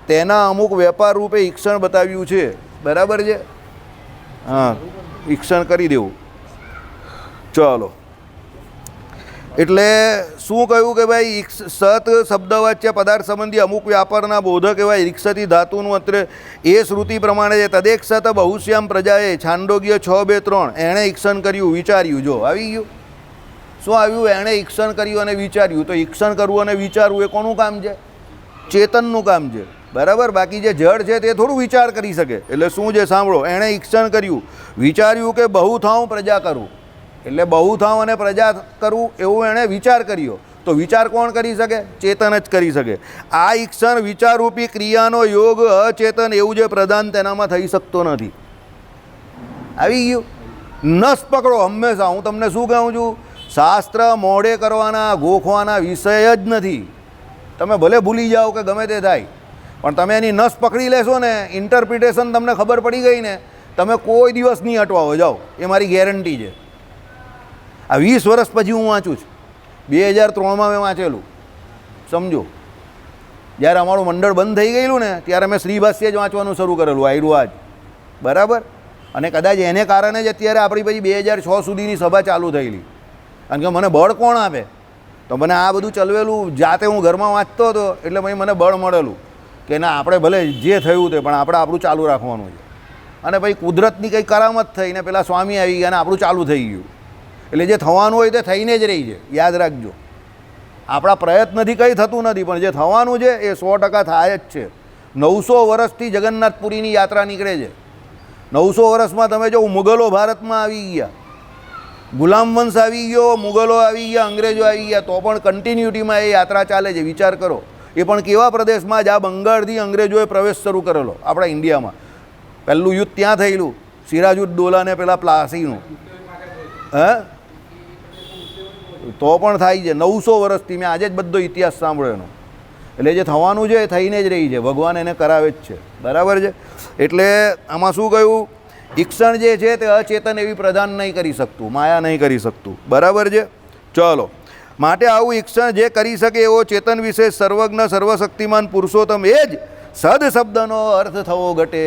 તેના અમુક વેપાર રૂપે ઈક્ષણ બતાવ્યું છે. બરાબર છે, હા, ઈક્ષણ કરી દેવું. ચાલો, એટલે શું કહ્યું કે ભાઈ સત શબ્દવાચ્ય પદાર્થ સંબંધી અમુક વ્યાપારના બોધક એવા ઈક્ષતી ધાતુનું અત્રે એ શ્રુતિ પ્રમાણે છે. તદેક સત બહુશ્યામ પ્રજાએ છાંદોગ્ય 6:2-3 એણે ઈક્ષણ કર્યું, વિચાર્યું. જો આવી ગયું, શું આવ્યું? એણે ઈક્ષણ કર્યું અને વિચાર્યું. તો ઈક્ષણ કરવું અને વિચારવું એ કોનું કામ છે? ચેતનનું કામ છે. બરાબર, બાકી જે જડ છે તે થોડું વિચાર કરી શકે. એટલે શું છે સાંભળો, એણે ઈક્ષણ કર્યું, વિચાર્યું કે બહુ થાઉં પ્રજા કરું, એટલે બહુ થાઉં અને પ્રજા કરવું એવું એણે વિચાર કર્યો. તો વિચાર કોણ કરી શકે? ચેતન જ કરી શકે. આ ઈક્ષણ વિચારરૂપી ક્રિયાનો યોગ અચેતન એવું જે પ્રધાન તેનામાં થઈ શકતો નથી. આવી ગયું? નસ પકડો હંમેશા. હું તમને શું કહું છું, શાસ્ત્ર મોઢે કરવાના ગોખવાના વિષય જ નથી. તમે ભલે ભૂલી જાઓ કે ગમે તે થાય, પણ તમે એની નસ પકડી લેશો ને, ઇન્ટરપ્રિટેશન તમને ખબર પડી ગઈ ને, તમે કોઈ દિવસ નહીં અટવાઓ. જાઓ, એ મારી ગેરંટી છે. આ 20 વર્ષ પછી હું વાંચું છું. 2003માં મેં વાંચેલું. સમજો, જ્યારે અમારું મંડળ બંધ થઈ ગયેલું ને ત્યારે મેં શ્રીભાષ્ય જ વાંચવાનું શરૂ કરેલું. આયરું આજ. બરાબર, અને કદાચ એને કારણે જ અત્યારે આપણી પછી 2006 સુધીની સભા ચાલુ થયેલી. કારણ કે મને બળ કોણ આપે? તો મને આ બધું ચલવેલું જાતે હું ઘરમાં વાંચતો હતો, એટલે પછી મને બળ મળેલું કે ના, આપણે ભલે જે થયું તે પણ આપણે આપણું ચાલુ રાખવાનું છે. અને પછી કુદરતની કંઈ કરામત થઈ ને પેલા સ્વામી આવી ગયા અને આપણું ચાલુ થઈ ગયું. એટલે જે થવાનું હોય તે થઈને જ રહી છે. યાદ રાખજો, આપણા પ્રયત્નથી કંઈ થતું નથી, પણ જે થવાનું છે એ 100% થાય જ છે. 900 વર્ષથી જગન્નાથપુરીની યાત્રા નીકળે છે. 900 વર્ષમાં તમે જો મુગલો ભારતમાં આવી ગયા, ગુલામ વંશ આવી ગયો, મુગલો આવી ગયા, અંગ્રેજો આવી ગયા, તો પણ કન્ટિન્યુટીમાં એ યાત્રા ચાલે છે. વિચાર કરો, એ પણ કેવા પ્રદેશમાં? જ્યાં બંગાળથી અંગ્રેજોએ પ્રવેશ શરૂ કરેલો આપણા ઇન્ડિયામાં. પહેલું યુદ્ધ ત્યાં થયેલું, સિરાજુદ્દૌલા ને પેલા પ્લાસીનું. હે, તો પણ થાય છે 900 વર્ષથી. મેં આજે જ બધો ઇતિહાસ સાંભળ્યો એનો. એટલે જે થવાનું છે એ થઈને જ રહી છે. ભગવાન એને કરાવે જ છે. બરાબર છે. એટલે આમાં શું કહ્યું? ઈક્ષણ જે છે તે અચેતન એવી પ્રધાન નહીં કરી શકતું, માયા નહીં કરી શકતું. બરાબર છે. ચલો, માટે આવું ઈક્ષણ જે કરી શકે એવો ચેતન વિશે સર્વજ્ઞ સર્વશક્તિમાન પુરુષોત્તમ એ જ સદ શબ્દનો અર્થ થવો ઘટે.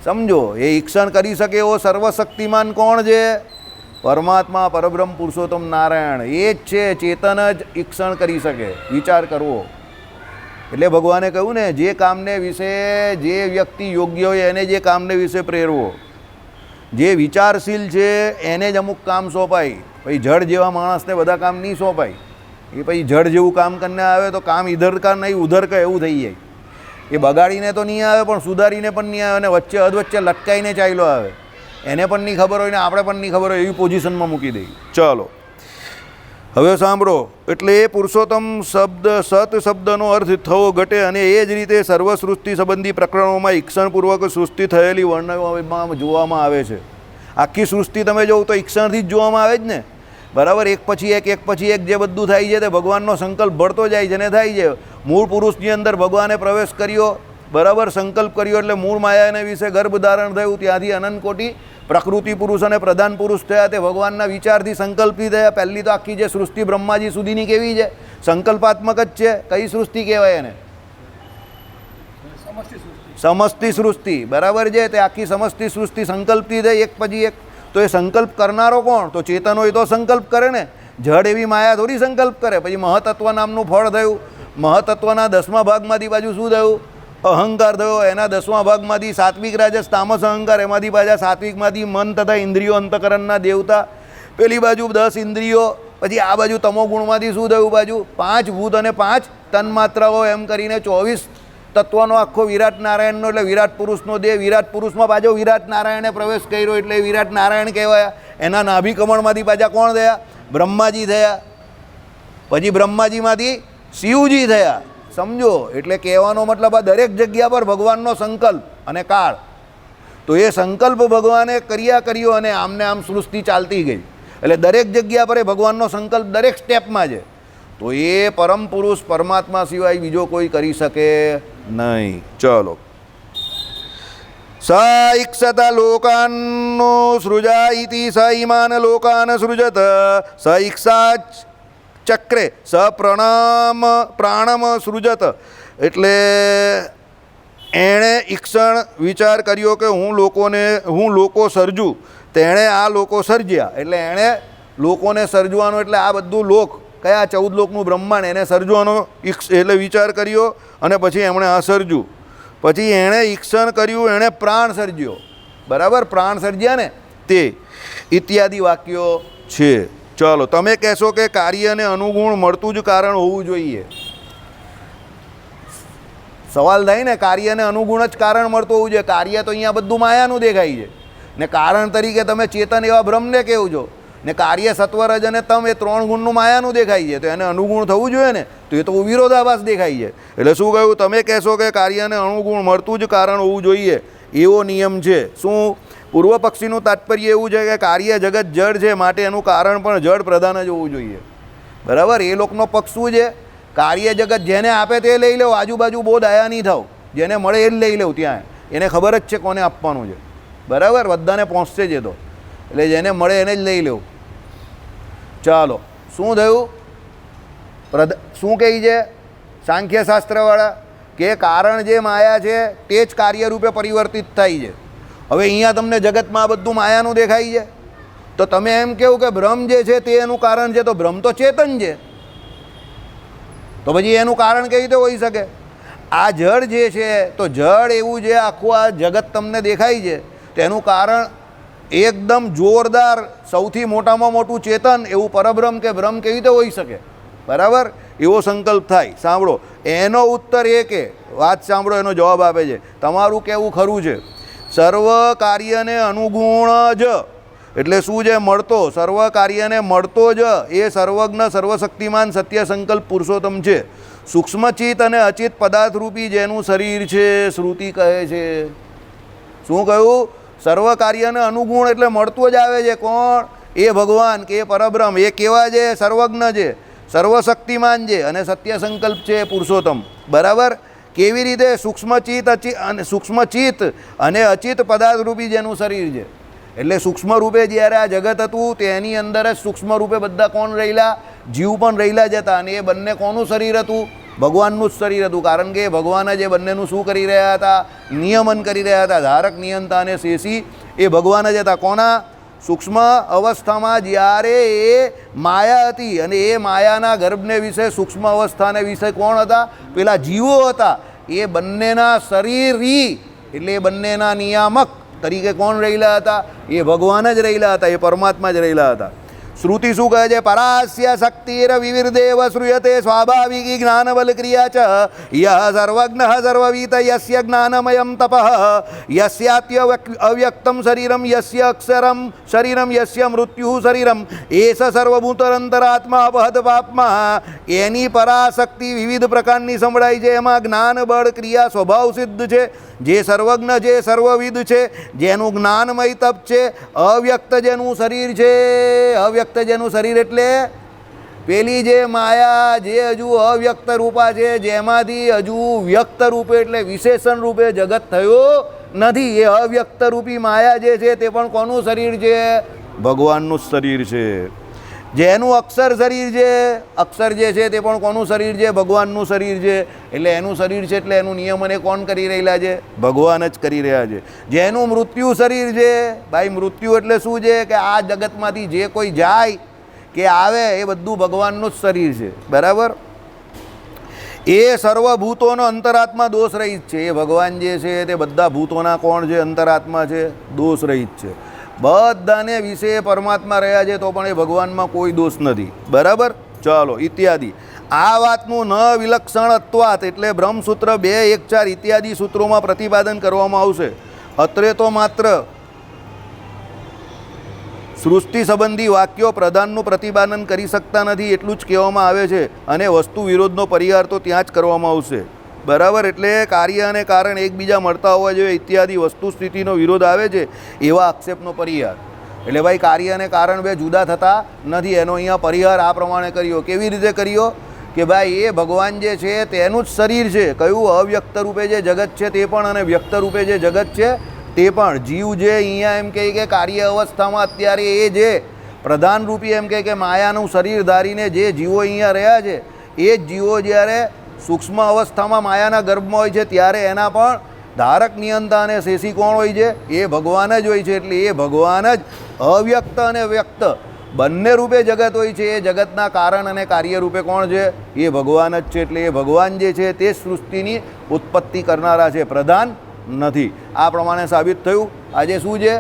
સમજો, એ ઈક્ષણ કરી શકે એવો સર્વશક્તિમાન કોણ છે? પરમાત્મા, પરબ્રહ્મ પુરુષોત્તમ નારાયણ. એ જ છે, ચેતન જ ઈક્ષણ કરી શકે, વિચાર કરવો. એટલે ભગવાને કહ્યું ને, જે કામને વિશે જે વ્યક્તિ યોગ્ય હોય એને જે કામને વિશે પ્રેરવો. જે વિચારશીલ છે એને જ અમુક કામ સોંપાય. પછી જડ જેવા માણસને બધા કામ નહીં સોંપાય. એ પછી જડ જેવું કામ કરીને આવે તો કામ ઇધર કા નહીં ઉધર કા એવું થઈ જાય. એ બગાડીને તો નહીં આવે, પણ સુધારીને પણ નહીં આવે, અને વચ્ચે અધવચ્ચે લટકાઈને ચાલ્યો આવે. એને પણ નહીં ખબર હોય ને આપણે પણ નહીં ખબર હોય, એવી પોઝિશનમાં મૂકી દઈ. ચલો, હવે સાંભળો. એટલે એ પુરુષોત્તમ શબ્દ સત શબ્દનો અર્થ થવો ઘટે, અને એ જ રીતે સર્વસૃષ્ટિ સંબંધી પ્રકરણોમાં ઈક્ષણપૂર્વક સૃષ્ટિ થયેલી વર્ણવવામાં જોવામાં આવે છે. આખી સૃષ્ટિ તમે જોવો તો ઈક્ષણથી જ જોવામાં આવે જ ને. બરાબર, એક પછી એક જે બધું થાય છે તે ભગવાનનો સંકલ્પ ભળતો જાય છે ને થાય છે. મૂળ પુરુષની અંદર ભગવાને પ્રવેશ કર્યો, બરાબર, સંકલ્પ કર્યો એટલે મૂળ માયાને વિશે ગર્ભ ધારણ થયું. ત્યાંથી અનંત કોટી પ્રકૃતિ પુરુષ અને પ્રધાન પુરુષ થયા. તે ભગવાનના વિચારથી સંકલ્પી થયા. પહેલી તો આખી જે સૃષ્ટિ બ્રહ્માજી સુધીની કેવી છે? સંકલ્પાત્મક જ છે. કઈ સૃષ્ટિ કહેવાય એને? સમષ્ટિ સૃષ્ટિ. બરાબર છે. તે આખી સમષ્ટિ સૃષ્ટિ સંકલ્પથી થઈ એક પછી એક. તો એ સંકલ્પ કરનારો કોણ? તો ચેતન હોય તો સંકલ્પ કરે ને. જડ એવી માયા થોડી સંકલ્પ કરે. પછી મહતત્વ નામનું ફળ થયું. મહતત્વના 10મા ભાગમાંથી બાજુ શું થયું? અહંકાર થયો. એના 10મા ભાગમાંથી સાત્વિક રાજસ તામસ અહંકાર, એમાંથી પાછા સાત્વિકમાંથી મન તથા ઇન્દ્રિયો અંતકરણના દેવતા. પેલી બાજુ 10 ઇન્દ્રિયો. પછી આ બાજુ તમો ગુણમાંથી શું થયું? બાજુ 5 ભૂત અને 5 તન્માત્રાઓ, એમ કરીને 24 તત્વનો આખો વિરાટ નારાયણનો, એટલે વિરાટ પુરુષનો દેહ. વિરાટ પુરુષમાં પાછો વિરાટ નારાયણે પ્રવેશ કર્યો એટલે વિરાટ નારાયણ કહેવાયા. એના નાભી કમળમાંથી પાછા કોણ થયા? બ્રહ્માજી થયા. પછી બ્રહ્માજીમાંથી શિવજી થયા. સમજો, એટલે કહેવાનો મતલબ આ દરેક જગ્યા પર ભગવાનનો સંકલ્પ અને કાળ. તો એ સંકલ્પ ભગવાને કર્યો અને આમને આમ સૃષ્ટિ ચાલતી ગઈ. એટલે દરેક જગ્યા પર એ ભગવાનનો સંકલ્પ દરેક સ્ટેપમાં છે. તો એ પરમ પુરુષ પરમાત્મા સિવાય બીજો કોઈ કરી શકે નહીં. ચલો. સ ઈક્ષત લોકાનો સૃજા ઇતિ સ ઇમાન લોકાન સૃજત સ ઈક્ષા ચક્રે સ પ્રાણમ સૃજત. એટલે એણે ઈક્ષણ વિચાર કર્યો કે હું લોકો સર્જું. તેણે આ લોકો સર્જ્યા. એટલે એણે લોકોને સર્જવાનો એટલે આ બધું લોક કયા 14 લોકનું બ્રહ્માંડ એને સર્જવાનો એટલે વિચાર કર્યો અને પછી એમણે આ સર્જ્યું. પછી એણે ઈક્ષણ કર્યું, એણે પ્રાણ સર્જ્યો. બરાબર, પ્રાણ સર્જ્યા ને તે ઇત્યાદિ વાક્યો છે. ચાલો, તમે કહેશો કે કાર્યને અનુગુણ મળતું જ કારણ હોવું જોઈએ. સવાલ થાય ને, કાર્યને અનુગુણ જ કારણ મળતું હોવું જોઈએ. કાર્ય તો અહીંયા બધું માયાનું દેખાય છે ને કારણ તરીકે તમે ચેતન એવા બ્રહ્મને કહેવું છો ને કાર્ય સત્વરજ અને તમ એ 3 ગુણનું માયાનું દેખાય છે. તો એને અનુગુણ થવું જોઈએ ને, તો એ તો વિરોધાભાસ દેખાય છે. એટલે શું કહ્યું? તમે કહેશો કે કાર્યને અનુગુણ મળતું જ કારણ હોવું જોઈએ એવો નિયમ છે. શું? પૂર્વ પક્ષીનું તાત્પર્ય એવું છે કે કાર્ય જગત જડ છે, માટે એનું કારણ પણ જડ પ્રધાન જ હોવું જોઈએ. બરાબર, એ લોકનો પક્ષ શું છે? કાર્ય જગત જેને આપે તે લઈ લેવું, આજુબાજુ બહુ દયા નહીં થાવ, જેને મળે એ જ લઈ લેવું. ત્યાં એને ખબર જ છે કોને આપવાનું છે. બરાબર, બધાને પહોંચશે જ એ તો, એટલે જેને મળે એને જ લઈ લેવું. ચાલો, શું થયું? શું કહે છે સાંખ્યશાસ્ત્રવાળા? કે કારણ જે માયા છે તે જ કાર્યરૂપે પરિવર્તિત થાય છે. હવે અહીંયા તમને જગતમાં આ બધું માયાનું દેખાય છે, તો તમે એમ કહો કે બ્રહ્મ જે છે તે એનું કારણ છે, તો બ્રહ્મ તો ચેતન છે, તો પછી એનું કારણ કેવી રીતે હોઈ શકે? આ જળ જે છે તો જળ એવું છે, આખું આ જગત તમને દેખાય છે, તો એનું કારણ એકદમ જોરદાર સૌથી મોટામાં મોટું ચેતન એવું પરબ્રહ્મ કે બ્રહ્મ કેવી રીતે હોઈ શકે? બરાબર, એવો સંકલ્પ થાય. સાંભળો, એનો ઉત્તર એ કે વાત સાંભળો, એનો જવાબ આપે છે. તમારું કહેવું ખરું છે, સર્વ કાર્યને અનુગુણ જ એટલે શું છે? મળતો. સર્વ કાર્યને મળતો જ એ સર્વજ્ઞ સર્વશક્તિમાન સત્ય સંકલ્પ પુરુષોત્તમ છે. સૂક્ષ્મચિત અને અચિત પદાર્થરૂપી જેનું શરીર છે, શ્રુતિ કહે છે. શું કહ્યું? સર્વ કાર્યને અનુગુણ એટલે મળતું જ આવે છે. કોણ? એ ભગવાન કે એ પરબ્રહ્મ. એ કેવા છે? સર્વજ્ઞ છે, સર્વશક્તિમાન છે અને સત્ય સંકલ્પ છે પુરુષોત્તમ. બરાબર, કેવી રીતે? સૂક્ષ્મચિત અને અચિત પદાર્થરૂપી જેનું શરીર છે. એટલે સૂક્ષ્મ રૂપે જ્યારે આ જગત હતું તેની અંદર જ સૂક્ષ્મ રૂપે બધા કોણ રહેલા? જીવ પણ રહેલા જ હતા. અને એ બંને કોનું શરીર હતું? ભગવાનનું જ શરીર હતું. કારણ કે ભગવાન જ એ બંનેનું શું કરી રહ્યા હતા? નિયમન કરી રહ્યા હતા. ધારક, નિયંતા અને શેષી એ ભગવાન જ હતા. કોના? સૂક્ષ્મ અવસ્થામાં જ્યારે એ માયા હતી અને એ માયાના ગર્ભને વિશે, સૂક્ષ્મ અવસ્થાને વિશે કોણ હતા? પેલા જીવો હતા. એ બંનેના શરીરી એટલે એ બંનેના નિયામક તરીકે કોણ રહેલા હતા? એ ભગવાન જ રહેલા હતા, એ પરમાત્મા જ રહેલા હતા. શ્રુતિ શું કહે છે? પરાસ્ય શક્તિર વિવિર્દેવ શ્રૂયતે સ્વાભાવિકી જ્ઞાનબલ ક્રિયા ચ યહ સર્વજ્ઞ સર્વવિત યસ્ય જ્ઞાનમયમ તપઃ યસ્યાત્ય અવ્યક્તમ શરીરમ યસ્ય અક્ષરમ શરીરમ યસ્ય મૃત્યુ શરીરમ એસ સર્વભૂતરંતરાત્મા અપહત પાપમાં. એની પરાશક્તિ વિવિધ પ્રકારની સંભળાય છે. એમાં જ્ઞાન બળ ક્રિયા સ્વભાવ સિદ્ધ છે, જે સર્વજ્ઞ છે, સર્વવિદ છે, જેનું જ્ઞાનમય તપ છે. અવ્યક્ત જેનું શરીર છે, અવ્યક્ત જેનું શરીર એટલે પેલી જે માયા જે હજુ અવ્યક્ત રૂપા છે, જેમાંથી હજુ વ્યક્ત રૂપે એટલે વિશેષણ રૂપે જગત થયો નથી. એ અવ્યક્ત રૂપી માયા જે છે તે પણ કોનું શરીર છે? ભગવાનનું શરીર છે. જેનું અક્ષર શરીર છે, અક્ષર જે છે તે પણ કોનું શરીર છે? ભગવાનનું શરીર છે. એટલે એનું શરીર છે એટલે એનું નિયમન એ કોણ કરી રહેલા છે? ભગવાન જ કરી રહ્યા છે. જેનું મૃત્યુ શરીર છે, ભાઈ મૃત્યુ એટલે શું છે? કે આ જગતમાંથી જે કોઈ જાય કે આવે એ બધું ભગવાનનું જ શરીર છે. બરાબર, એ સર્વભૂતોનો અંતરાત્મા દોષ રહિત છે. એ ભગવાન જે છે તે બધા ભૂતોના કોણ છે? અંતરાત્મા છે, દોષ રહિત છે. બધાને વિશે પરમાત્મા રહ્યા છે તો પણ એ ભગવાનમાં કોઈ દોષ નથી. બરાબર, ચાલો ઇત્યાદિ. આ વાતનું ન વિલક્ષણત્વાત એટલે બ્રહ્મસૂત્ર 2:1-4 ઇત્યાદિ સૂત્રોમાં પ્રતિપાદન કરવામાં આવશે. અત્રે તો માત્ર સૃષ્ટિ સંબંધી વાક્યો પ્રધાનનું પ્રતિપાદન કરી શકતા નથી એટલું જ કહેવામાં આવે છે અને વસ્તુ વિરોધનો પરિહાર તો ત્યાં જ કરવામાં આવશે. બરાબર, એટલે કાર્ય અને કારણ એકબીજા મળતા હોવા જોઈએ ઇત્યાદિ વસ્તુ સ્થિતિનો વિરોધ આવે છે એવા આક્ષેપનો પરિહાર. એટલે ભાઈ કાર્ય અને કારણ બે જુદા થતા નથી. એનો અહીંયા પરિહાર આ પ્રમાણે કર્યો. કેવી રીતે કર્યો કે ભાઈ એ ભગવાન જે છે તેનું જ શરીર છે. કયું અવ્યક્ત રૂપે જે જગત છે તે પણ અને વ્યક્ત રૂપે જે જગત છે તે પણ. જીવ જે અહીંયા એમ કહે કે કાર્ય અવસ્થામાં અત્યારે એ જે પ્રધાનરૂપી એમ કે માયાનું શરીર ધારીને જે જીવો અહીંયા રહ્યા છે એ જ જીવો જ્યારે સૂક્ષ્મ અવસ્થામાં માયાના ગર્ભમાં હોય છે ત્યારે એના પણ ધારક નિયંતા અને શેષી કોણ હોય છે? એ ભગવાન જ હોય છે. એટલે એ ભગવાન જ અવ્યક્ત અને વ્યક્ત બંને રૂપે જગત હોય છે. એ જગતના કારણ અને કાર્ય રૂપે કોણ છે? એ ભગવાન જ છે. એટલે એ ભગવાન જે છે તે સૃષ્ટિની ઉત્પત્તિ કરનારા છે, પ્રધાન નથી. આ પ્રમાણે સાબિત થયું. આજે શું છે?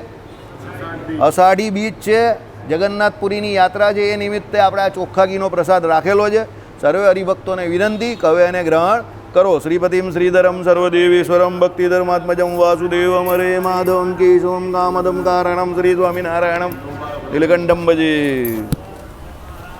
અષાઢી બીજ છે, જગન્નાથપુરીની યાત્રા છે. એ નિમિત્તે આપણે આ ચોખ્ખા ઘીનો પ્રસાદ રાખેલો છે. સર્વે હરિભક્તોને વિનંતી કવે એને ગ્રહણ કરો. શ્રીપતિમ શ્રીધરમ સર્વદેવેશ્વરમ ભક્તિધર્માત્મજમ વાસુદેવમ હરે માધવમ કેશવમ કામદમ કારણમ શ્રી સ્વામિનારાયણમ નીલકંઠમ ભજે.